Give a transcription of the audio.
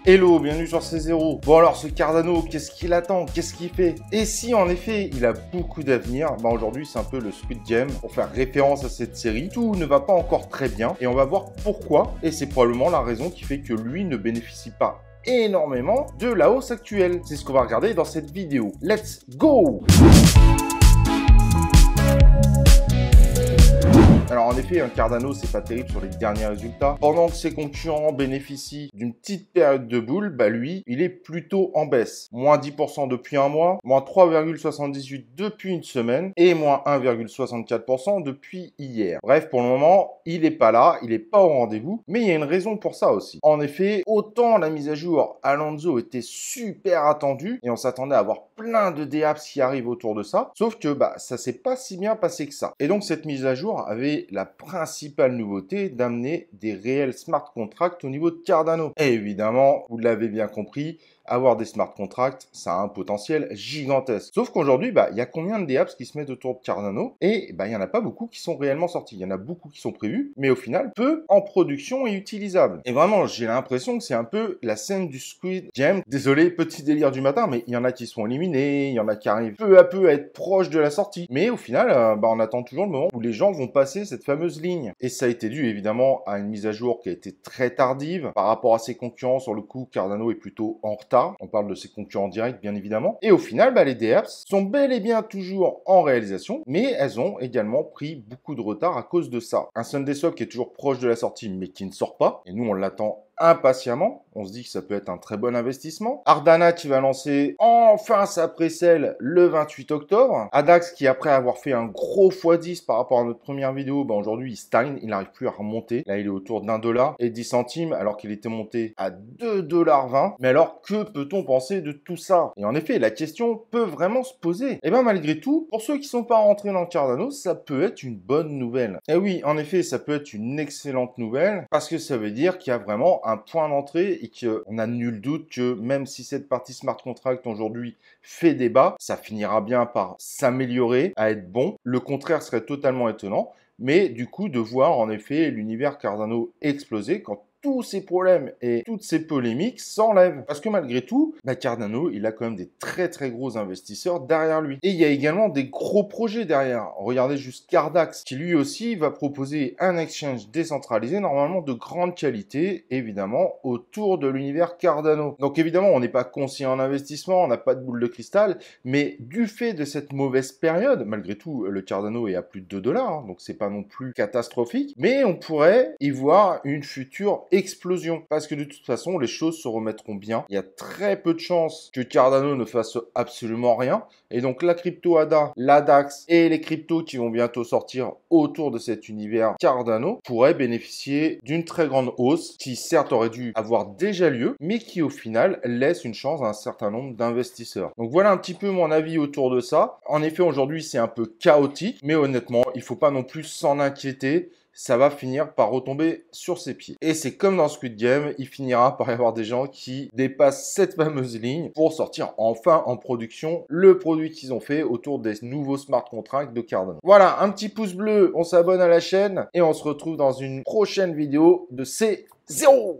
Hello, bienvenue sur C0. Bon alors ce Cardano, qu'est-ce qu'il attend? Qu'est-ce qu'il fait? Et si en effet il a beaucoup d'avenir, bah aujourd'hui c'est un peu le Squid Game pour faire référence à cette série. Tout ne va pas encore très bien et on va voir pourquoi. Et c'est probablement la raison qui fait que lui ne bénéficie pas énormément de la hausse actuelle. C'est ce qu'on va regarder dans cette vidéo. Let's go! Alors en effet, un Cardano, c'est pas terrible sur les derniers résultats. Pendant que ses concurrents bénéficient d'une petite période de boule, bah lui, il est plutôt en baisse. Moins 10% depuis un mois, moins 3,78% depuis une semaine et moins 1,64% depuis hier. Bref, pour le moment, il est pas là, il est pas au rendez-vous, mais il y a une raison pour ça aussi. En effet, autant la mise à jour Alonso était super attendue et on s'attendait à avoir plein de DApps qui arrivent autour de ça, sauf que bah ça s'est pas si bien passé que ça. Et donc cette mise à jour avait la principale nouveauté d'amener des réels smart contracts au niveau de Cardano. Et évidemment, vous l'avez bien compris, avoir des smart contracts, ça a un potentiel gigantesque. Sauf qu'aujourd'hui, bah, il y a combien de DApps qui se mettent autour de Cardano? Et bah, il n'y en a pas beaucoup qui sont réellement sortis. Il y en a beaucoup qui sont prévus, mais au final, peu en production et utilisables. Et vraiment, j'ai l'impression que c'est un peu la scène du Squid Game. Désolé, petit délire du matin, mais il y en a qui sont éliminés, il y en a qui arrivent peu à peu à être proches de la sortie. Mais au final, bah, on attend toujours le moment où les gens vont passer cette fameuse ligne. Et ça a été dû évidemment à une mise à jour qui a été très tardive. Par rapport à ses concurrents, sur le coup, Cardano est plutôt en retard. On parle de ses concurrents directs, bien évidemment. Et au final, bah, les DApps sont bel et bien toujours en réalisation, mais elles ont également pris beaucoup de retard à cause de ça. Un Sunday Swap qui est toujours proche de la sortie, mais qui ne sort pas. Et nous, on l'attend impatiemment. On se dit que ça peut être un très bon investissement. Ardana qui va lancer enfin sa pré-sale le 28 octobre. Adax qui, après avoir fait un gros x10 par rapport à notre première vidéo, bah aujourd'hui il stagne, il n'arrive plus à remonter. Là il est autour d'1$ et 10 centimes alors qu'il était monté à 2,20$. Mais alors que peut-on penser de tout ça? Et en effet, la question peut vraiment se poser. Et bien malgré tout, pour ceux qui sont pas rentrés dans le Cardano, ça peut être une bonne nouvelle. Et oui, en effet, ça peut être une excellente nouvelle parce que ça veut dire qu'il y a vraiment un point d'entrée et qu'on n'a nul doute que même si cette partie smart contract aujourd'hui fait débat, ça finira bien par s'améliorer, à être bon. Le contraire serait totalement étonnant, mais du coup de voir en effet l'univers Cardano exploser quand tous ces problèmes et toutes ces polémiques s'enlèvent. Parce que malgré tout, bah Cardano, il a quand même des très très gros investisseurs derrière lui. Et il y a également des gros projets derrière. Regardez juste Cardax, qui lui aussi va proposer un exchange décentralisé, normalement de grande qualité, évidemment, autour de l'univers Cardano. Donc évidemment, on n'est pas conseiller en investissement, on n'a pas de boule de cristal, mais du fait de cette mauvaise période, malgré tout, le Cardano est à plus de 2$, hein, donc c'est pas non plus catastrophique, mais on pourrait y voir une future explosion, parce que de toute façon les choses se remettront bien. Il y a très peu de chances que Cardano ne fasse absolument rien, et donc la crypto ADA, l'ADAX et les cryptos qui vont bientôt sortir autour de cet univers Cardano pourraient bénéficier d'une très grande hausse qui certes aurait dû avoir déjà lieu, mais qui au final laisse une chance à un certain nombre d'investisseurs. Donc voilà un petit peu mon avis autour de ça. En effet, aujourd'hui c'est un peu chaotique, mais honnêtement il faut pas non plus s'en inquiéter. Ça va finir par retomber sur ses pieds. Et c'est comme dans Squid Game, il finira par y avoir des gens qui dépassent cette fameuse ligne pour sortir enfin en production le produit qu'ils ont fait autour des nouveaux smart contracts de Cardano. Voilà, un petit pouce bleu, on s'abonne à la chaîne et on se retrouve dans une prochaine vidéo de C0.